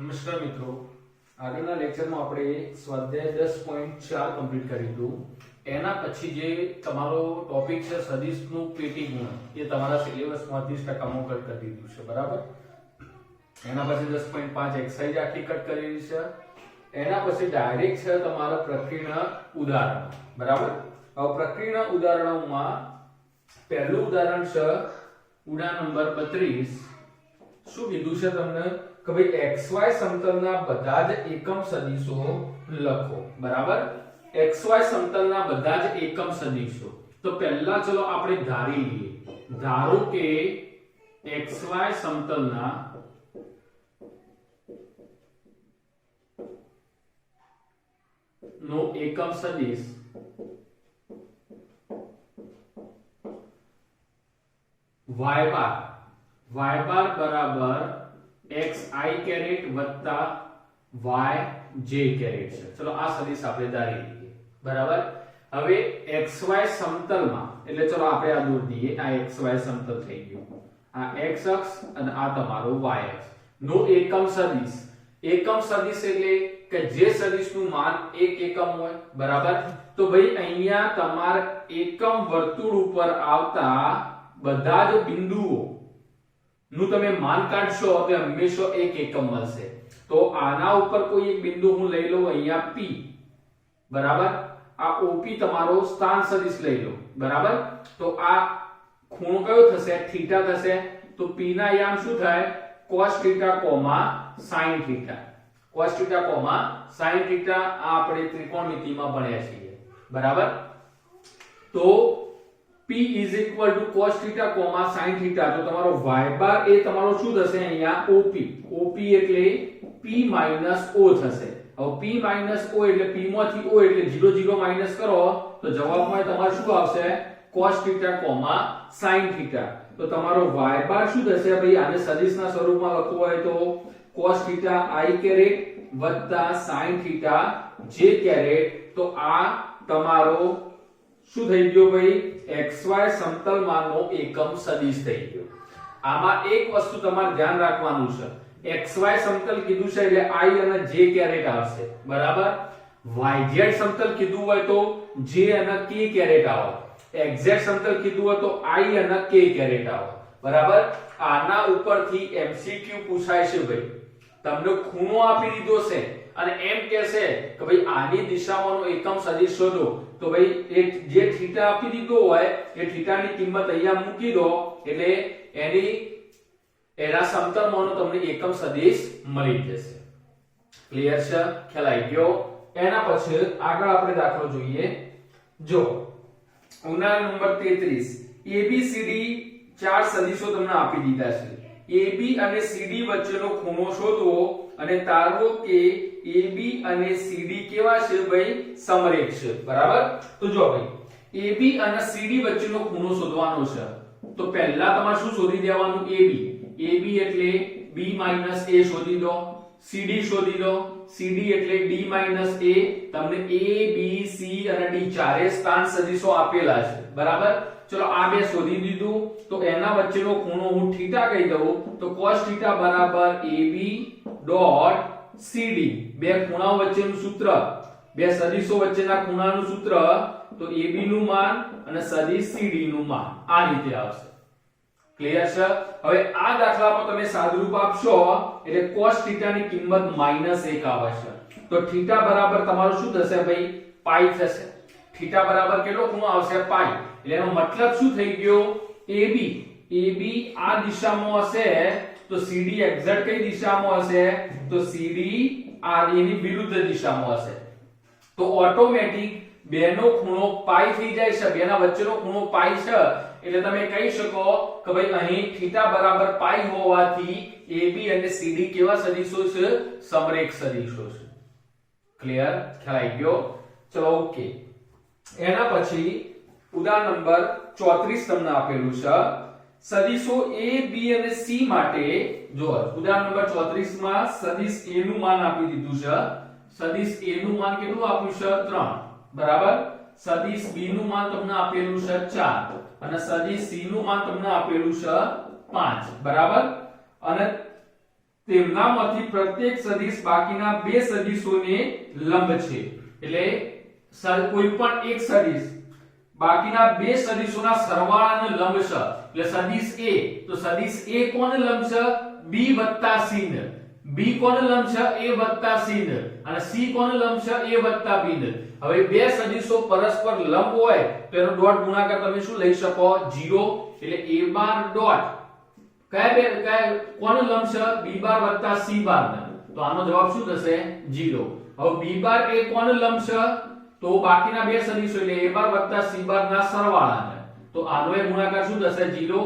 નમસ્કાર મિત્રો, આગળના લેક્ચરમાં આપણે સ્વાધ્યાય 10.4 કમ્પ્લીટ કર્યું. એના પછી જે તમારો ટોપિક છે સદિશનું પેટી ગુણ, એ તમારા સિલેબસમાંથી 30% કટ કરી દીધું છે, બરાબર. એના પછી 10.5 એક્સરસાઇઝ આખી કટ કરેલી છે. એના પછી ડાયરેક્ટ છે તમારા પ્રક્રિયાના ઉદાહરણ, બરાબર. હવે પ્રક્રિયાના ઉદાહરણોમાં પહેલું ઉદાહરણ છે ઉદાહરણ નંબર 32. શું કીધું છે તમને કે ભાઈ xy સમતલના બધા જ એકમ સદિશો લખો, બરાબર. xy સમતલના બધા જ એકમ સદિશો. તો પહેલા ચલો આપણે ધારી લઈએ. ધારો કે xy સમતલના નો એકમ સદિશ y બાર બરાબર xi કેરેટ વત્તા yj કેરેટ છે. ચલો આ સદિશ આપણે ધારી લઈએ, બરાબર. હવે xy સમતલમાં એટલે ચલો આપણે આ દોરી દઈએ. આ xy સમતલ થઈ ગયું, આ x અક્ષ અને આ તમારો y અક્ષ નો એકમ સદિશ. એકમ સદિશ એટલે કે જે સદિશનું માન 1 એકમ હોય, બરાબર. તો ભાઈ અહીંયા તમાર એકમ વર્તુળ ઉપર આવતા બધા જ બિંદુઓ નું તમે માન કાઢશો તો હંમેશા 1 એકમ મળશે. તો આના ઉપર કોઈ એક બિંદુ હું લઈ લઉં, અહીંયા P, બરાબર. આ OP તમારો સ્થાન સદિશ લઈ લો, બરાબર. તો આ ખૂણો કયો થશે? થીટા થશે. તો P ના યામ શું થાય? cos theta, sin theta. cos theta, sin theta આ આપણે ત્રિકોણમિતિમાં ભણ્યા છીએ, બરાબર. તો P cos θ, sin θ. તો તમારો y બાર એ તમારો શું થશે? અહીંયા OP. OP એટલે P - O થશે. હવે P - O એટલે P માંથી O એટલે 0 0 માઈનસ કરો તો જવાબમાં તમારે શું આવશે? cos θ, sin θ. તો તમારો y બાર શું થશે? ભાઈ આને સદિશના સ્વરૂપમાં લખવું હોય તો cos θ i કેરેટ વત્તા sin θ j કેરેટ. તો આ તમારો શું થઈ ગયો ભાઈ? xy સમતલમાંનો એકમ સદિશ થઈ ગયો. આમાં એક વસ્તુ તમારે ધ્યાન રાખવાનું છે. xy સમતલ કીધું છે એટલે i અને j કેરેટ આવશે, બરાબર. yz સમતલ કીધું હોય તો j અને k કેરેટ આવે. xz સમતલ કીધું હોય તો i અને k કેરેટ આવે, બરાબર. આના ઉપરથી MCQ પૂછાય છે ભાઈ. તમને ખૂણો આપી દીધો છે અને એમ કહેશે કે ભાઈ આની દિશામાંનો એકમ સદિશ શોધો. તો ભાઈ એ જે થીટા આપી દીધો હોય એ થીટાની કિંમત અહીંયા મૂકી દો એટલે એના સમતલમાંનો તમને એકમ સદિશ મળી જશે. ક્લિયર છે? ખ્યાલ આવી ગયો? એના પછી આગળ આપણે દાખલો જોઈએ. જો ઉદાહરણ નંબર 33. ABCD ચાર સદિશો તમને આપી દીધા છે. AB અને CD વચ્ચેનો ખૂણો શોધવો અને તારવો કે AB અને CD કેવા છે ભાઈ? સમરેખ છે, બરાબર. તો જો ભાઈ AB અને CD વચ્ચેનો ખૂણો શોધવાનો છે. તો પહેલા તમારે શું શોધી દેવાનું? AB એટલે B - A શોધી દો. CD શોધી દો. CD એટલે D - A. તમને A B C અને D ચારે સ્થાન સદિશો આપેલા છે, બરાબર. ચલો આ બે શોધી દીધું. તો એના વચ્ચેનો ખૂણો હું θ કહી દઉં તો cos θ બરાબર AB ડોટ CD. બે ખૂણાઓ વચ્ચેનું સૂત્ર, બે સદિશો વચ્ચેના ખૂણાનું સૂત્ર. તો AB નું માન અને સદિશ CD નું માન આ રીતે આવશે. ક્લિયર છે? હવે આ દાખલામાં તમે સાદુરૂપ આપશો એટલે cos θ ની કિંમત -1 આવે છે. તો θ બરાબર તમારું શું થશે ભાઈ? પાઈ થશે. θ બરાબર કેટલો ખૂણો આવશે? પાઈ. એટલે એનો મતલબ શું થઈ ગયો? AB આ દિશામાં હશે તો CD એક્ઝેક્ટ કઈ દિશામાં હશે? તો CD આ એની વિરુદ્ધ દિશામાં હશે. તો ઓટોમેટિક બેનો ખૂણો પાઈ થઈ જાય છે. બેના વચ્ચેનો ખૂણો પાઈ છે એટલે તમે કહી શકો કે ભાઈ અહીં θ બરાબર પાઈ હોવાથી AB અને CD કેવા સદિશો છે? સમરેખ સદિશો છે. ક્લિયર? ખ્યાલ આવી ગયો? ચલો ઓકે. એના પછી ઉદાહરણ નંબર 34 તમને આપેલું છે. સદિશો A B અને C માટે જો ઉદાહરણ નંબર 34 માં સદિશ A નું માન આપી દીધું છે. સદિશ A નું માન કેટલું આપ્યું છે? 3, બરાબર. સદિશ B નું માન તમને આપેલું છે 4 અને સદિશ C નું માન તમને આપેલું છે 5, બરાબર. અને તેમનામાંથી પ્રત્યેક સદિશ બાકીના બે સદિશોને લંબ છે એટલે કોઈ પણ એક સદિશ બાકીના બે સદિશોના સરવાળાને લંબ છે એટલે સદિશ A તો સદિશ A કોને લંબ છે B + C ને B કોને લંબ છે A + C ને અને C કોને લંબ છે A + B ને હવે બે સદિશો પરસ્પર લંબ હોય તો એનો ડોટ ગુણાકાર તમે શું લઈ શકો 0 એટલે A બાર ડોટ કયા કોને લંબ છે B બાર + C બાર ને તો આનો જવાબ શું થશે 0 હવે B બાર એ કોને લંબ છે તો બાકીના બે સદિશો એટલે A બાર + C બાર ના સરવાળાને તો આનો એ ગુણાકાર શું થશે 0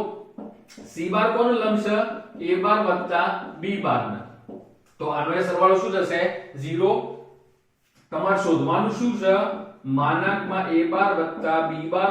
C બાર કોને લંબ છે A બાર + B બાર ને તો આનો એ સરવાળો શું થશે 0 તમારે શોધવાનું શું છે માનાંકમાં A bar + B bar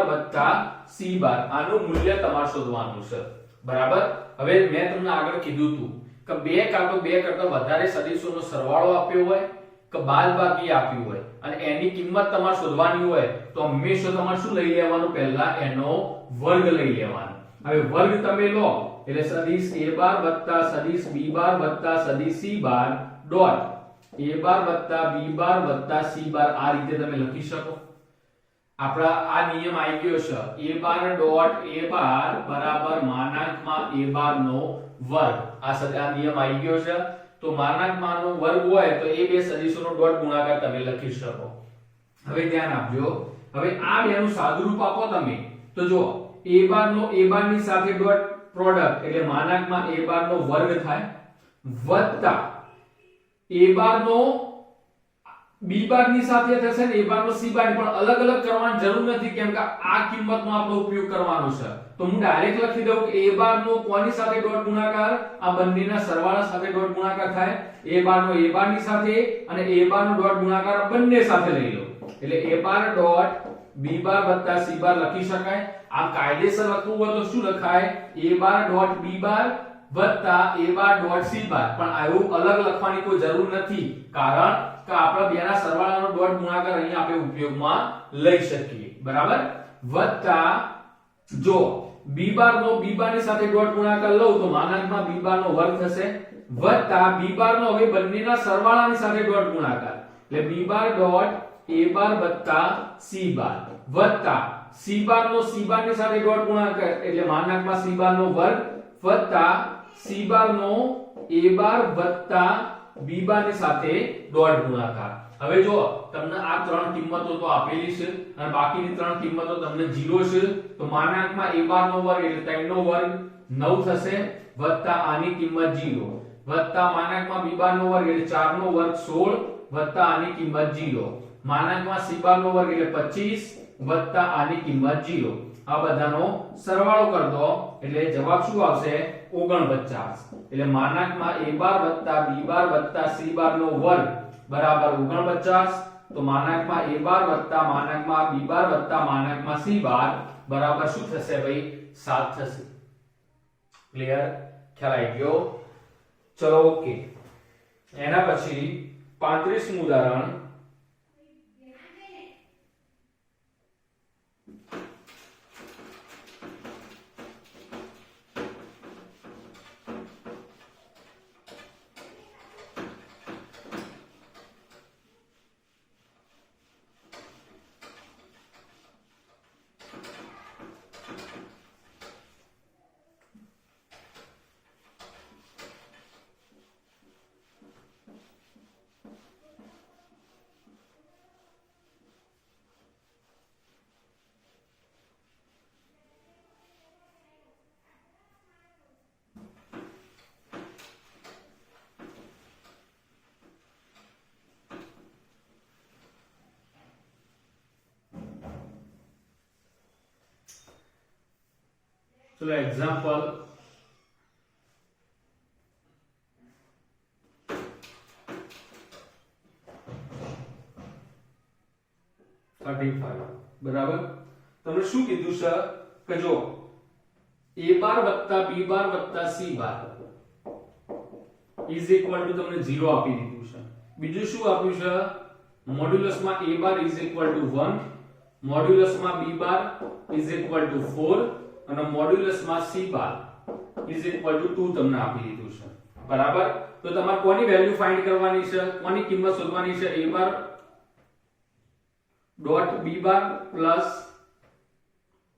+ C બાર આનું મૂલ્ય તમારે શોધવાનું છે બરાબર હવે મેં તમને આગળ કીધું હતું કે બે કાં તો બે કરતા વધારે સદિશોનો સરવાળો આપ્યો હોય કે બાદબાકી આપ્યું હોય અને એની કિંમત તમારે શોધવાની હોય તો હંમેશા તમારે શું લઈ લેવાનું પહેલા એનો વર્ગ લઈ લેવાનો હવે વર્ગ તમે લો એટલે સદિશ A બાર + સદિશ B બાર + સદિશ C bar dot A bar + B bar + C બાર આ રીતે તમે લખી શકો આપણા આ નિયમ આવી ગયો છે A બાર ડોટ A બાર બરાબર માનાંકમાં A બાર નો વર્ગ આ નિયમ આવી ગયો છે તો માનાંકમાં નો વર્ગ હોય તો એ બે સદિશોનો ડોટ ગુણાકાર તમે લખી શકો હવે ધ્યાન આપજો હવે આ બેનું સાદુરૂપ આપો તમે તો જો A બાર નો A બાર ની સાથે ડોટ પ્રોડક્ટ એટલે માનાંકમાં A બાર નો વર્ગ થાય વત્તા A બાર નો B બાર ની સાથે થશે ને A બાર નો C બાર ની પણ અલગ અલગ કરવાની જરૂર નથી કેમ કે આ કિંમતનો આપણો ઉપયોગ કરવાનો છે તો હું ડાયરેક્ટ લખી દઉં કે A બાર નો કોની સાથે ડોટ ગુણાકાર આ બંનેના સરવાળા સાથે ડોટ ગુણાકાર થાય A બાર નો A બાર ની સાથે અને A બાર નો ડોટ ગુણાકાર બંને સાથે લઈ લો એટલે A bar dot B bar + C બાર લખી શકાય આ કાયદેસર લખવું હોય તો શું લખાય A બાર ડોટ B બાર વત્તા A બાર ડોટ C બાર પણ આવું અલગ લખવાની કોઈ જરૂર નથી કારણ કે આપણા બેના સરવાળાનો ડોટ ગુણાકાર અહીંયા આપણે ઉપયોગમાં લઈ શકીએ બરાબર વત્તા જો B બાર નો B બાર ની સાથે ડોટ ગુણાકાર લઉં તો માનાંકમાં B બાર નો વર્ગ થશે વત્તા B બાર નો હવે બંનેના સરવાળાની સાથે ડોટ ગુણાકાર એટલે B bar dot A bar + C બાર વત્તા C બાર નો C બાર ની સાથે ડોટ ગુણાકાર એટલે માનાંકમાં C બાર નો વર્ગ વત્તા C bar no A bar + B બાર ની સાથે ડોટ ગુણાકાર હવે જો તમને આ ત્રણ કિંમતો તો આપેલી છે અને બાકીની ત્રણ કિંમતો તમને 0 છે તો માનાંકમાં A બાર નો વર્ગ એટલે 3 નો વર્ગ 9 થશે વત્તા આની કિંમત 0 વત્તા માનાંકમાં B બાર નો વર્ગ એટલે 4 નો વર્ગ 16 વત્તા આની કિંમત 0 માનાંકમાં C બાર નો વર્ગ એટલે 25 વત્તા આની કિંમત 0 આ બધાનો સરવાળો કર દો એટલે જવાબ શું આવશે 49 એટલે માનાંકમાં A bar + B bar + C bar નો વર્ગ બરાબર 49 તો માનાંકમાં A bar + માનાંકમાં B bar + માનાંકમાં C બાર બરાબર શું થશે ભાઈ 7 થશે ક્લિયર ખ્યાલ આવી ગયો ચલો ઓકે એના પછી 35મું ઉદાહરણ So example બરાબર તમને શું કીધું છે કે જો A bar + B bar + C bar is equal to તમને 0 આપી દીધું છે બીજું શું આપ્યું છે મોડ્યુલસમાં A bar is equal to 1 મોડ્યુલસમાં B bar is equal to 4 અને મોડ્યુલસમાં C bar is equal to 2 તમને આપી દીધું છે બરાબર. તો તમારે કોની વેલ્યુ ફાઇન્ડ કરવાની છે, કોની કિંમત શોધવાની છે? a bar dot b bar plus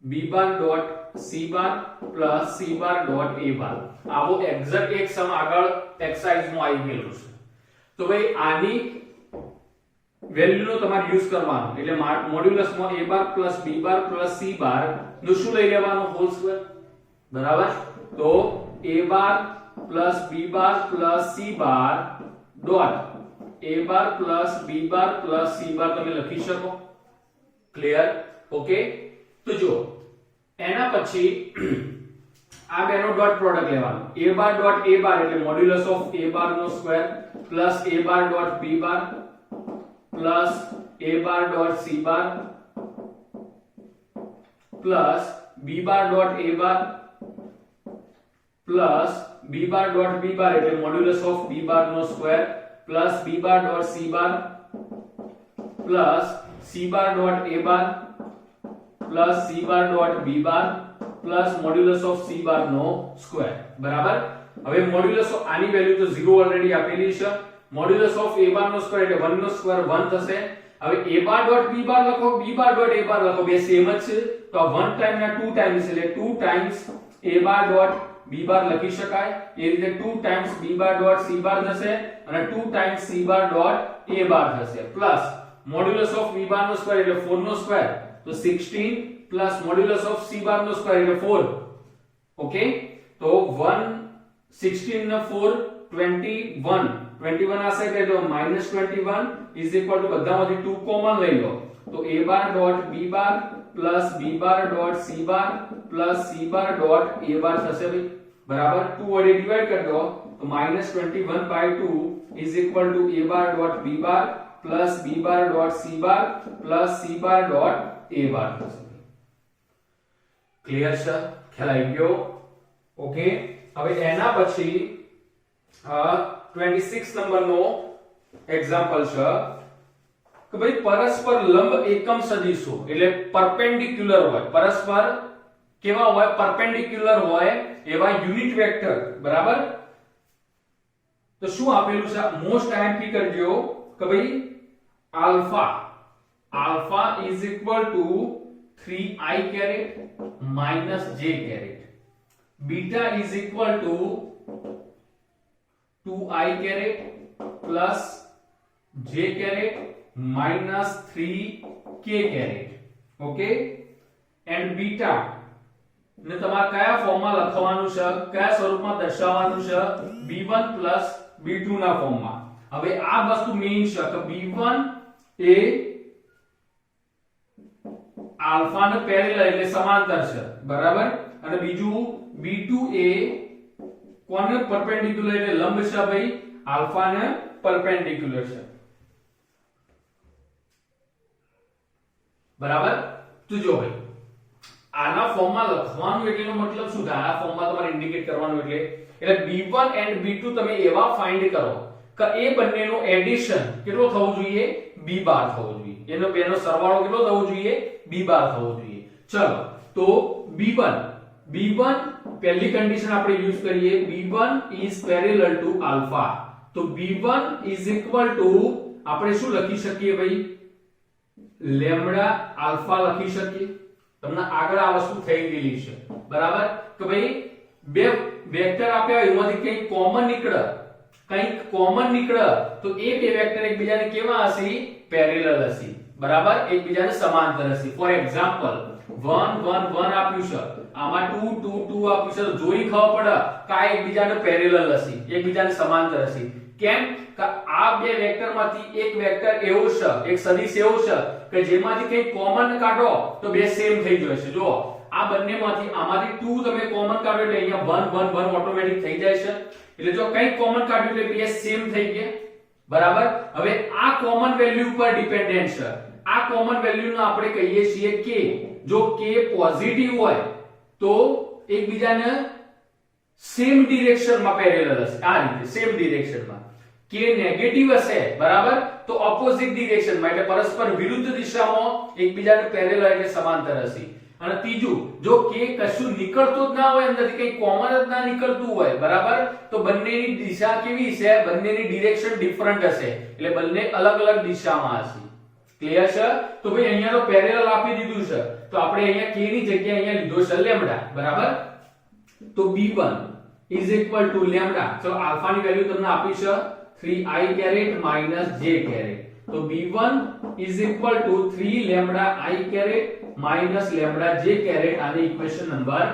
b bar dot c bar plus c bar dot a બાર. આવો એક્ઝેક્ટ એક સમ આગળ એક્સરસાઇઝમાં આવી ગયેલું છે. તો ભાઈ આની વેલ્યુ નો તમારે યુઝ કરવાનો, એટલે મોડ્યુલસમાં a bar plus b bar plus c bar નું શું લઈ લેવાનું? Whole square. બરાબર. તો a bar plus b bar plus c bar dot a bar plus b bar plus c bar તમે લખી શકો. ક્લિયર? ઓકે. તો જો એના પછી આ બેનો ડોટ પ્રોડક્ટ લેવાનો. a bar dot a bar એટલે મોડ્યુલસ ઓફ a બાર નો square plus a bar dot b bar plus a bar dot c bar plus b bar dot a bar plus b bar dot b bar એટલે modulus of b bar નો square plus b bar dot c bar plus c bar dot a bar plus c bar dot b bar plus modulus of c bar નો square. બરાબર. હવે modulus of આની value તો 0 already આપેલી છે. Modulus of a bar નો square એટલે 1 નો સ્ક્વેર 1 થશે. હવે a bar dot b bar લખો, b bar dot a bar લખો, બે સેમ જ છે. તો આ 1 ટાઈમ ના 2 ટાઈમ્સ એટલે 2 times a bar dot b bar લખી શકાય. એ રીતે 2 times b bar dot c bar થશે અને 2 times c bar dot a bar થશે plus modulus of b bar નો સ્ક્વેર એટલે 4 નો સ્ક્વેર તો 16 plus modulus of c bar નો સ્ક્વેર એટલે 4. ઓકે. તો 1 16 ને 4 21 21 આ સાઈડ એટલે -21 ઇઝ ઇક્વલ ટુ બધામાંથી 2 કોમન લઈ લો તો a bar dot b bar plus b bar dot c bar plus c bar dot a bar થશે ભાઈ. બરાબર. 2 વડે ડિવાઈડ કરી દો તો -21/2 is equal to a bar dot b bar plus b bar dot c bar plus c bar dot a bar થશે. Clear છે? ખ્યાલ આવી ગયો? ઓકે. હવે એના પછી 26 નંબરનો એક્ઝામ્પલ છે કે ભાઈ પરસ્પર લંબ એકમ સદિશો એટલે પરપેન્ડિક્યુલર હોય. પરસ્પર કેવા હોય? પરપેન્ડિક્યુલર હોય એવા યુનિટ વેક્ટર. બરાબર. તો શું આપેલું છે? મોસ્ટ આઈએમપી કરજો કે ભાઈ alpha is equal to 3i caret minus j caret, beta is equal to 2i caret plus j caret minus 3k caret. Okay. And beta ને તમારે કયા ફોર્મમાં લખવાનું છે, કયા સ્વરૂપમાં દર્શાવવાનું છે? b1 plus b2 ના ફોર્મમાં. હવે આ વસ્તુ મેઈન છે કે b1 એ આલ્ફા ને પેરેલલ એટલે સમાંતર છે. બરાબર. અને બીજું b2 એ કોને પરપેન્ડિક્યુલર એટલે લંબ છે ભાઈ? આલ્ફા ને પરપેન્ડિક્યુલર છે. બરાબર. તો જો ભાઈ આના ફોર્મમાં લખવાનું એટલેનો મતલબ શું થાય? આ ફોર્મમાં તમારે ઇન્ડિકેટ કરવાનું એટલે b1 and b2 તમે એવા ફાઇન્ડ કરો કે એ બંનેનો એડિશન કેટલો થવો જોઈએ? b બાર થવો જોઈએ. એનો બેનો સરવાળો કેટલો થવો જોઈએ? b બાર થવો જોઈએ. ચલો તો b1 પહેલી કન્ડિશન આપણે યુઝ કરીએ. b1 is parallel to alpha. તો b1 is equal to આપણે શું લખી શકીએ ભાઈ? લેમ્ડા આલ્ફા લખી શકીએ. તમને આગળ આ વસ્તુ થઈ ગયેલી છે. બરાબર. કે ભાઈ બે વેક્ટર આપ્યા હોય એમાંથી કંઈક કોમન નીકળે તો એ બે વેક્ટર એકબીજાને કેવા હશે? પેરેલલ હશે. બરાબર. એકબીજાને સમાંતર હશે. ફોર એક્ઝામ્પલ 1 1 1 આપ્યું છે, આમાં 2 2 2 આપ્યું છે. તો જોઈ ખબર પડે કે આ એકબીજાને પેરેલલ હશે, એકબીજાને સમાંતર હશે. કેમ? કે આ બે વેક્ટરમાંથી એક વેક્ટર એવો છે, એક સદિશ એવો છે કે જેમાંથી કંઈક કોમન કાઢો તો બે સેમ થઈ જશે. જો આ બંનેમાંથી આમાંથી 2 તમે કોમન કાઢો એટલે અહીંયા 1 1 1 ઓટોમેટિક થઈ જાય છે. એટલે જો કંઈક કોમન કાઢ્યું એટલે બે સેમ થઈ ગયા. બરાબર. હવે આ કોમન વેલ્યુ પર ડિપેન્ડન્ટ છે. આ કોમન વેલ્યુને આપણે કહીએ છીએ k. જો k પોઝિટિવ હોય તો એકબીજાને સેમ ડિરેક્શનમાં પેરેલલ હશે. આ રીતે સેમ ડિરેક્શનમાં. k નેગેટિવ હશે બરાબર તો ઓપોઝિટ ડિરેક્શનમાં એટલે પરસ્પર વિરુદ્ધ દિશામાં એકબીજાને પેરેલલ એટલે સમાંતર હશે. અને ત્રીજું જો k કશું નીકળતું જ ના હોય અંદરથી કઈ કોમન જ ના નીકળતું હોય બરાબર તો બંનેની દિશા કેવી છે બંનેની ડિરેક્શન ડિફરન્ટ હશે એટલે બંને અલગ અલગ દિશામાં હશે ક્લિયર છે તો ભાઈ અહીંયા તો પેરેલલ આપી દીધું છે તો આપણે અહીંયા k ની જગ્યાએ અહીંયા લીધો છે લેમ્ડા બરાબર તો b1 is equal to lambda ચલો આલ્ફા ની વેલ્યુ તમને આપી છે 3i caret minus j caret તો b1 is equal to 3 lambda i caret minus lambda j caret આને ઇક્વેશન નંબર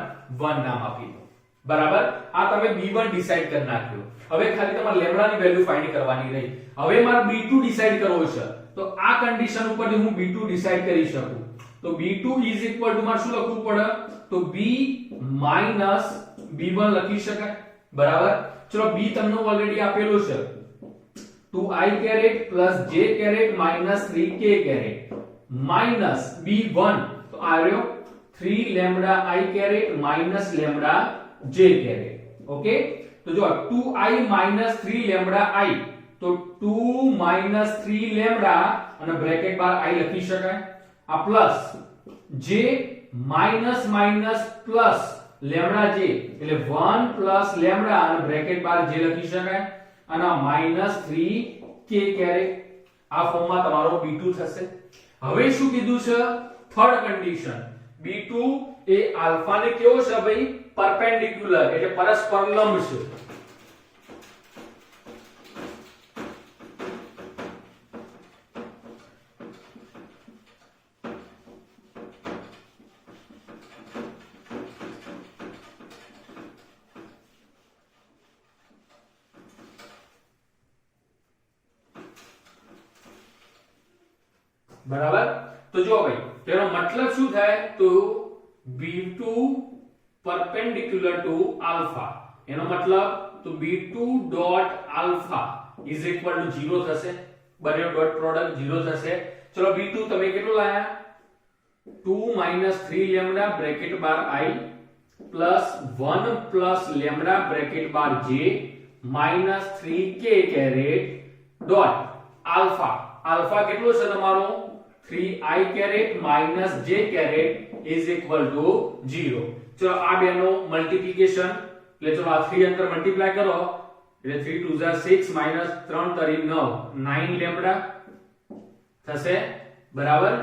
1 નામ આપી દો બરાબર આ તમે b1 ડિસાઈડ કરી નાખ્યો હવે ખાલી તમારે લેમ્ડા ની વેલ્યુ ફાઇન્ડ કરવાની રહી હવે મારે b2 ડિસાઈડ કરવો છે તો આ કન્ડિશન ઉપરથી હું b2 ડિસાઈડ કરી શકું તો b2 is equal to મારે શું લખવું પડે તો b minus b1 લખી શકાય બરાબર ચલો b તમને ઓલરેડી આપેલો છે 2i caret plus j caret minus 3k caret minus b1 તો આ રહ્યો 3 lambda i caret minus lambda j caret okay તો જો 2i minus 3 lambda i તો 2 minus 3 lambda અને બ્રેકેટ બાર i લખી શકાય આ plus j minus minus plus lambda j એટલે 1 plus lambda અને બ્રેકેટ બાર j લખી શકાય અને minus 3k caret આ ફોર્મમાં તમારો b2 થશે હવે શું કીધું છે થર્ડ કન્ડિશન b2 એ આલ્ફા ને કેવો છે ભાઈ પરપેન્ડિક્યુલર એટલે પરસ્પર લંબ છે બરાબર તો જો ભાઈ તેનો મતલબ શું થાય તો b2 perpendicular to alpha એનો મતલબ તો b2 dot alpha is equal to 0 થશે બંને ડોટ પ્રોડક્ટ 0 થશે ચલો b2 તમે કેટલું લાયા 2 minus 3 lambda bracket bar i plus 1 plus lambda bracket bar j minus 3k caret dot alpha alpha કેટલો છે તમારો 3i caret minus j caret is equal to 0 ચલો આ બેનો મલ્ટીપ્લિકેશન એટલે ચલો આ 3 અંતર મલ્ટીપ્લાય કરો એટલે 3 2 6 minus 3 3 9 9 લેમ્બડા થશે બરાબર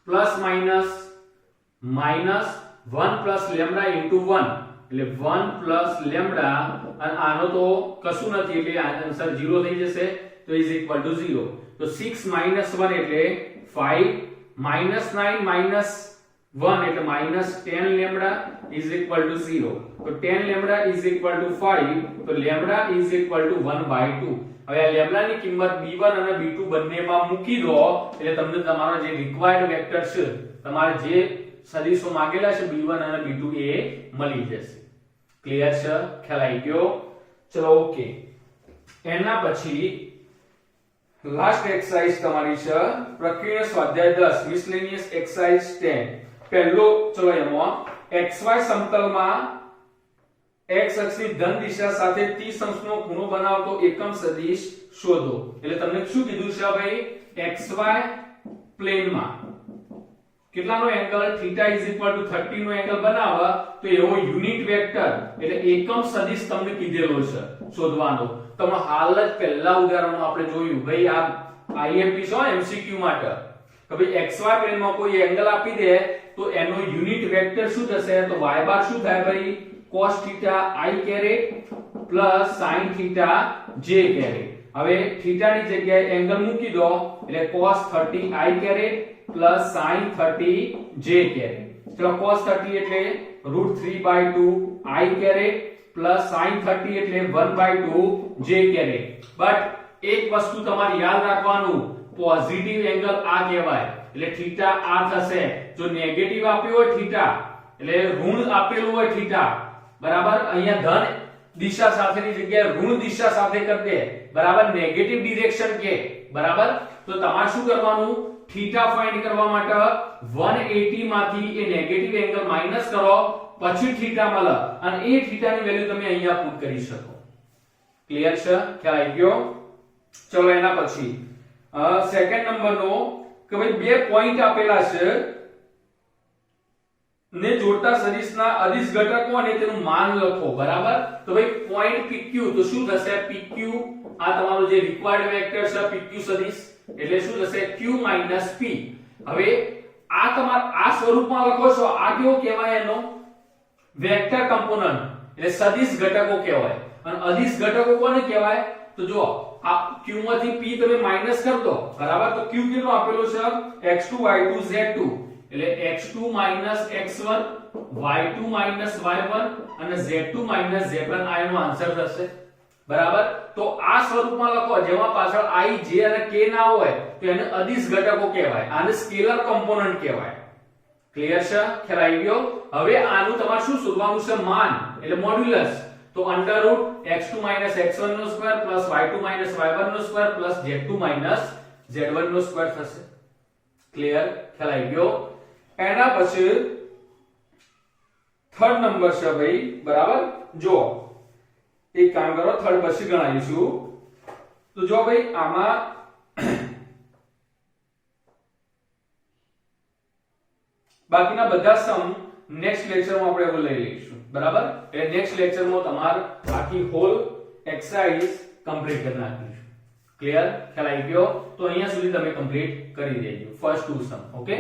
plus minus 1 plus lambda into 1 એટલે 1 plus lambda અને આનો તો કશું નથી એટલે આન્સર 0 થઈ જશે તો is equal to 0 તો 6 minus 1 એટલે 5 minus 9 minus 1 એટલે minus 10 lambda is equal to 0 તો 10 lambda is equal to 5 તો lambda is equal to 1/2 હવે આ lambda ની કિંમત b1 અને b2 બંનેમાં મૂકી દો એટલે તમને તમારો જે રિક્વાયર્ડ વેક્ટર છે તમારે જે સદિશો માંગેલા છે b1 અને b2 એ મળી જશે ક્લિયર છે ખ્યાલ આવી ગયો ચલો ઓકે એના પછી લાસ્ટ એક્સરસાઇઝ તમારી છે પ્રક્રિયા સ્વાધ્યાય 10 મિસલેનિયસ એક્સરસાઇઝ 10 પહેલો ચલો એમાં xy સમતલમાં x અક્ષની ધન દિશા સાથે 30 અંશનો ખૂણો બનાવતો એકમ સદિશ શોધો એટલે તમને શું કીધું છે ભાઈ xy પ્લેનમાં કેટલાનો એંગલ θ = 30 નો એંગલ બનાવવા તો એવો યુનિટ વેક્ટર એટલે એકમ સદિશ તમને કીધેલો છે શોધવાનો તમે હાલ જ પહેલા ઉદાહરણમાં આપણે જોયું ભાઈ આ IMP છે MCQ માટે કે ભાઈ xy પ્લેનમાં કોઈ એંગલ આપી દે તો એનો યુનિટ વેક્ટર શું થશે તો y બાર શું થાય ભાઈ cos θ i caret plus sin θ j caret હવે θ ની જગ્યાએ એંગલ મૂકી દો એટલે cos 30 i caret plus sin 30 j caret ચલો cos 30 એટલે √3/2 i caret plus sin 30 એટલે 1/2 j caret બટ એક વસ્તુ તમારે યાદ રાખવાનું પોઝિટિવ એંગલ આ કહેવાય એટલે θ આ થશે જો નેગેટિવ આપ્યો હોય θ એટલે ઋણ આપેલું હોય θ બરાબર અહીંયા ધન દિશા સાથેની જગ્યાએ ઋણ દિશા સાથે કરી દે બરાબર નેગેટિવ ડિરેક્શન કે બરાબર તો તમારે શું કરવાનું θ ફાઇન્ડ કરવા માટે 180 માંથી એ નેગેટિવ એંગલ માઈનસ કરો પછી θ મળે અને એ θ ની વેલ્યુ તમે અહીંયા પુટ કરી શકો ક્લિયર છે ખ્યાલ આવી ગયો ચલો એના પછી સેકન્ડ નંબરનો કે ભાઈ બે પોઈન્ટ આપેલા છે ને જોડતા સદિશના અદિશ ઘટકો અને તેનું માન લખો, બરાબર? તો ભાઈ પોઈન્ટ PQ તો શું થશે? PQ આ તમારો જે રિક્વાયર્ડ વેક્ટર છે PQ સદિશ એટલે શું થશે? Q - P. હવે આ તમાર આ સ્વરૂપમાં લખો છો, આ કેવો કહેવાય? એનો વેક્ટર કમ્પોનન્ટ એટલે સદિશ ઘટકો કહેવાય. અને અદિશ ઘટકો કોને કહેવાય? તો જો આ Q માંથી P તમે માઈનસ કર દો, બરાબર? તો Q કેટલો આપેલો છે? x2 y2 z2 એટલે x2 - x1 y2 - y1 અને z2 - z1 આ એનો આન્સર થશે, બરાબર? તો આ સ્વરૂપમાં લખો જેમાં પાછળ I J અને K ના હોય તો એને અદિશ ઘટકો કહેવાય, આને સ્કેલર કોમ્પોનન્ટ કહેવાય. ક્લિયર છે? ખ્યાલ આવી ગયો? હવે આનું તમારે શું શોધવાનું છે? માન એટલે મોડ્યુલસ. તો √x2 - x1 નો સ્ક્વેર y2 - y1 નો સ્ક્વેર z2 - z1 નો સ્ક્વેર થશે. ક્લિયર? ખ્યાલ આવી ગયો? એના પછી થર્ડ નંબર છે ભાઈ, બરાબર? જો એક કામ કરો, થર્ડ પછી ગણાવીશું. તો જો ભાઈ આમાં બાકીના બધા સમ નેક્સ્ટ લેક્ચરમાં આપણે હવે લઈ લઈશું, બરાબર? એટલે નેક્સ્ટ લેક્ચરમાં તમાર આખી હોલ એક્સરસાઇઝ કમ્પ્લીટ કરી નાખીશું. ક્લિયર? ખ્યાલ આવી ગયો? તો અહીંયા સુધી તમે કમ્પ્લીટ કરી દેજો ફર્સ્ટ 2 સમ. ઓકે?